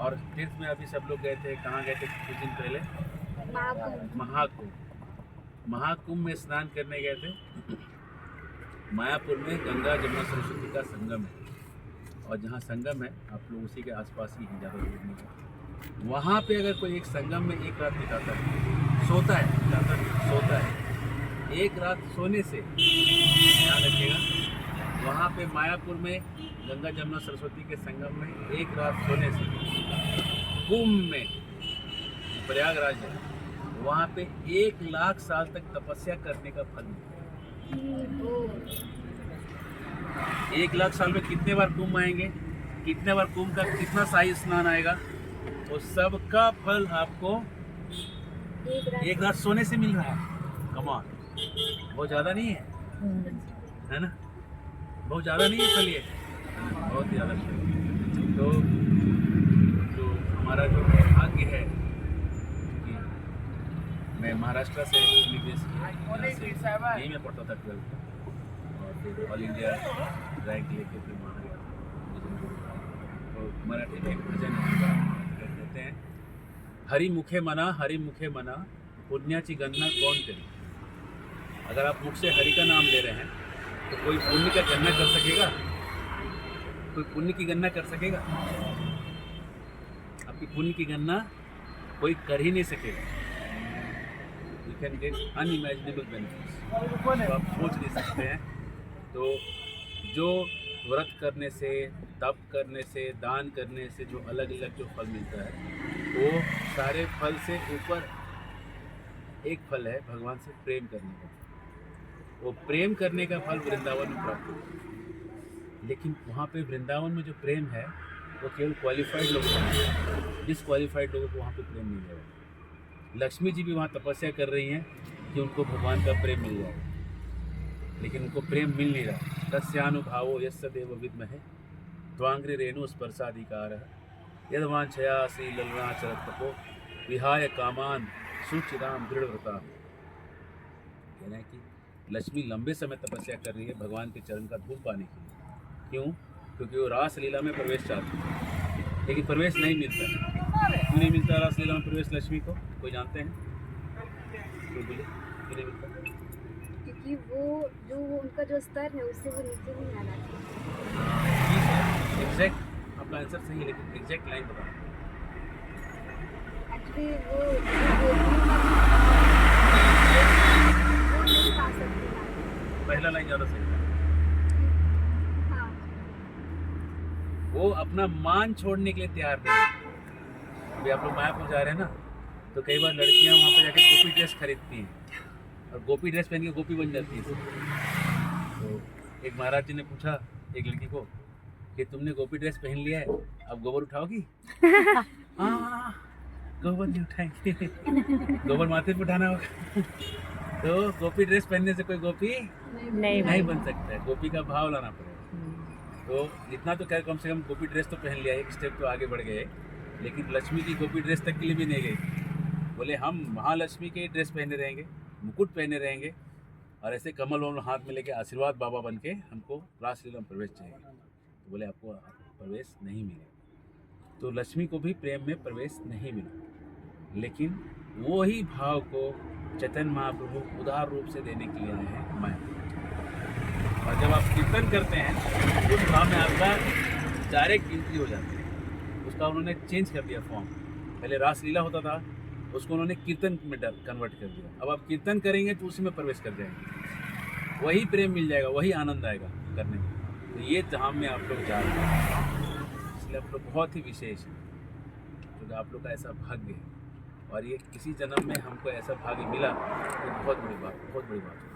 और तीर्थ में अभी सब लोग गए थे, कहाँ गए थे कुछ दिन पहले? महाकुंभ। महाकुंभ में स्नान करने गए थे। मायापुर में गंगा जमुना सरस्वती का संगम है, और जहाँ संगम है आप लोग उसी के आसपास ही हैं, ज़्यादा दूर नहीं है। वहाँ पे अगर कोई एक संगम में एक रात बिताता है, सोता है, जाता नहीं, सोता है, एक रात सोने से, ध्यान रखिएगा, वहाँ पे मायापुर में गंगा जमुना सरस्वती के संगम में एक रात सोने से, कुंभ में प्रयागराज है, वहाँ पे 1,00,000 साल तक तपस्या करने का फल मिलता है। 1,00,000 साल में कितने बार कुंभ आएंगे, कितने बार कुंभ का कितना शाही स्नान आएगा, वो सबका फल आपको एक रात सोने से मिल रहा है। कमाल, बहुत ज़्यादा नहीं है ना? बहुत ज़्यादा नहीं है फल, ये बहुत ही ज़्यादा। तो जो हमारा जो भाग्य है कि मैं महाराष्ट्र से यहीं में पढ़ता था 12th, और फिर ऑल इंडिया रैंक लेके फिर वहाँ तो मराठी में एक भजन कहते हैं, हरि मुखे मना पुण्याची गणना कौन करे। अगर आप मुख से हरि का नाम ले रहे हैं तो कोई पुण्य का गणना कर सकेगा? कोई पुण्य की गणना कर सकेगा? आपकी पुण्य की गणना कोई कर ही नहीं सकेगा। You can get unimaginable benefits, तो आप सोच नहीं सकते हैं। तो जो व्रत करने से, तप करने से, दान करने से जो अलग अलग जो फल मिलता है, वो सारे फल से ऊपर एक फल है भगवान से प्रेम करने का। वो प्रेम करने का फल वृंदावन में प्राप्त होता है, लेकिन वहाँ पे वृंदावन में जो प्रेम है वो केवल क्वालिफाइड लोगों को मिलता है, डिसक्वालिफाइड लोगों को वहाँ पे प्रेम नहीं मिलेगा। लक्ष्मी जी भी वहाँ तपस्या कर रही हैं कि उनको भगवान का प्रेम मिल जाए, लेकिन उनको प्रेम मिल नहीं रहा। तस्यानुभावो यस्य देव विद्महे त्वांग्रि रेणु स्पर्शाधिकारः यद्वांछया श्री ललनाचल तपो विहाय कामान सुचिराम दृढ़व्रता। कहना है कि लक्ष्मी लंबे समय तपस्या कर रही है भगवान के चरण का धूप पाने के लिए। क्यों? क्योंकि वो रासलीला में प्रवेश चाहती है, लेकिन प्रवेश नहीं मिलता है। क्यों नहीं मिलता रासलीला में प्रवेश लक्ष्मी को? कोई जानते हैं? तो बोले क्यों नहीं मिलता? क्योंकि वो जो उनका जो स्तर है उससे वो नीचे नहीं आना चाहिए। एग्जैक्ट आपका आंसर सही है, लेकिन एग्जैक्ट लाइन बताओ। एक्चुअली वो नहीं पा सकती। पहला लाइन ज़्यादा सही है। हाँ। वो अपना मान छोड़ने के लिए तैयार नहीं है। अभी आप लोग मायापुर जा रहे हैं ना, तो कई बार लड़कियां वहाँ पर जाकर गोपी ड्रेस खरीदती हैं और गोपी ड्रेस पहन के गोपी बन जाती है। तो एक महाराज जी ने पूछा एक लड़की को कि तुमने गोपी ड्रेस पहन लिया है, अब गोबर उठाओगी? हाँ, गोबर नहीं उठाएंगे, गोबर माथे पे उठाना होगा। तो गोपी ड्रेस पहनने से कोई गोपी नहीं बन सकता है, गोपी का भाव लाना पड़ेगा। तो इतना तो खैर कम से कम गोपी ड्रेस तो पहन लिया, एक स्टेप तो आगे बढ़ गए, लेकिन लक्ष्मी की गोपी ड्रेस तक के लिए भी नहीं गई। बोले हम महालक्ष्मी के ड्रेस पहने रहेंगे, मुकुट पहने रहेंगे, और ऐसे कमल वमल हाथ में लेके आशीर्वाद बाबा बन के हमको रासलीला में प्रवेश चाहिए। तो बोले आपको प्रवेश नहीं मिलेगा। तो लक्ष्मी को भी प्रेम में प्रवेश नहीं मिला, लेकिन वो ही भाव को चैतन्य महाप्रभु उदार रूप से देने के लिए आए हैं माया। और जब आप कीर्तन करते हैं उस भाव में आपका डायरेक्ट एंट्री हो जाती है। उसका उन्होंने चेंज कर दिया फॉर्म। पहले रासलीला होता था, उसको उन्होंने कीर्तन में कन्वर्ट कर दिया। अब आप कीर्तन करेंगे तो उसी में प्रवेश कर जाएंगे, वही प्रेम मिल जाएगा, वही आनंद आएगा करने में। तो ये धाम में आप लोग जा रहे हैं, इसलिए आप लोग बहुत ही विशेष हैं, क्योंकि आप लोग का ऐसा भाग्य है। और ये किसी जन्म में हमको ऐसा भाग्य मिला तो बहुत बड़ी बात, बहुत बड़ी बात है।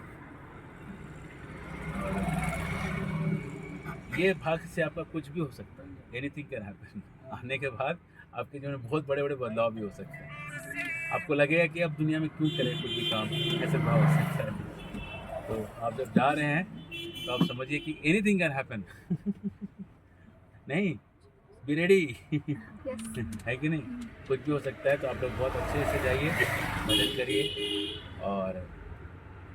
ये भाग्य से आपका कुछ भी हो सकता है, एनीथिंग कैन हैपन। आने के बाद आपके जीवन में बहुत बड़े बड़े बदलाव भी हो सकते हैं। आपको लगेगा कि अब दुनिया में क्यों करें कुछ भी काम, ऐसे भाव हो सकता है। तो आप जब जा रहे हैं तो आप समझिए कि एनीथिंग कैन हैपन। नहीं, बी रेडी। है कि नहीं? कुछ भी हो सकता है। तो आप लोग बहुत अच्छे से जाइए, मदद करिए। और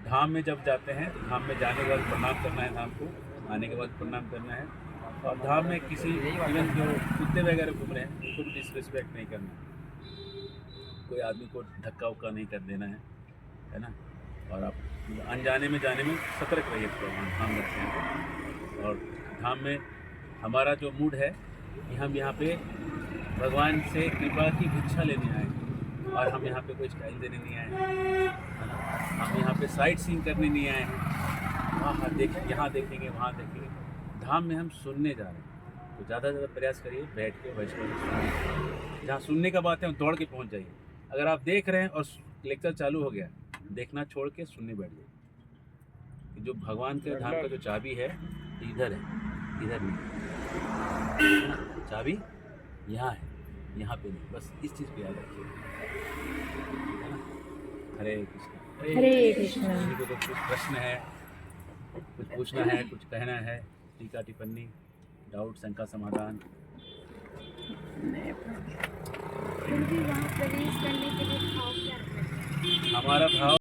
धाम में जब जाते हैं तो धाम में जाने के बाद प्रणाम करना है धाम को, आने के बाद प्रणाम करना है। और धाम में किसी इवन जो कुत्ते वगैरह घूम रहे हैं उनको भी डिसरिस्पेक्ट नहीं करना, कोई आदमी को धक्का उक्का नहीं कर देना है ना। और आप अनजाने में जाने में सतर्क रहिए, तो हम रखते हैं। और धाम में हमारा जो मूड है कि हम यहाँ पे भगवान से कृपा की भिक्षा लेने आए हैं, और हम यहाँ पे कोई स्टाइल देने नहीं आए हैं, है ना। हम यहाँ पे साइट सीइंग करने नहीं आए हैं, वहाँ यहाँ देखेंगे वहाँ देखेंगे। धाम में हम सुनने जा रहे हैं, तो ज़्यादा से ज़्यादा प्रयास करिए बैठ के वैष्णव सुनिए। जहाँ सुनने का बात है हम दौड़ के पहुँच जाइए। अगर आप देख रहे हैं और लेक्चर चालू हो गया, देखना छोड़ के सुनने बैठ जाइए। कि जो भगवान के धाम का जो चाबी है इधर है, इधर नहीं, चाबी यहाँ है, यहाँ पे नहीं। बस इस चीज़ पे याद रखिए, है ना। हरे कृष्ण। हरे कृष्ण। किसी को कुछ प्रश्न है, कुछ पूछना है, कुछ कहना है, टीका टिप्पणी, डाउट, शंका समाधान। फिर भी वहाँ प्रवेश करने के लिए भाव क्या रखना चाहिए? हमारा भाव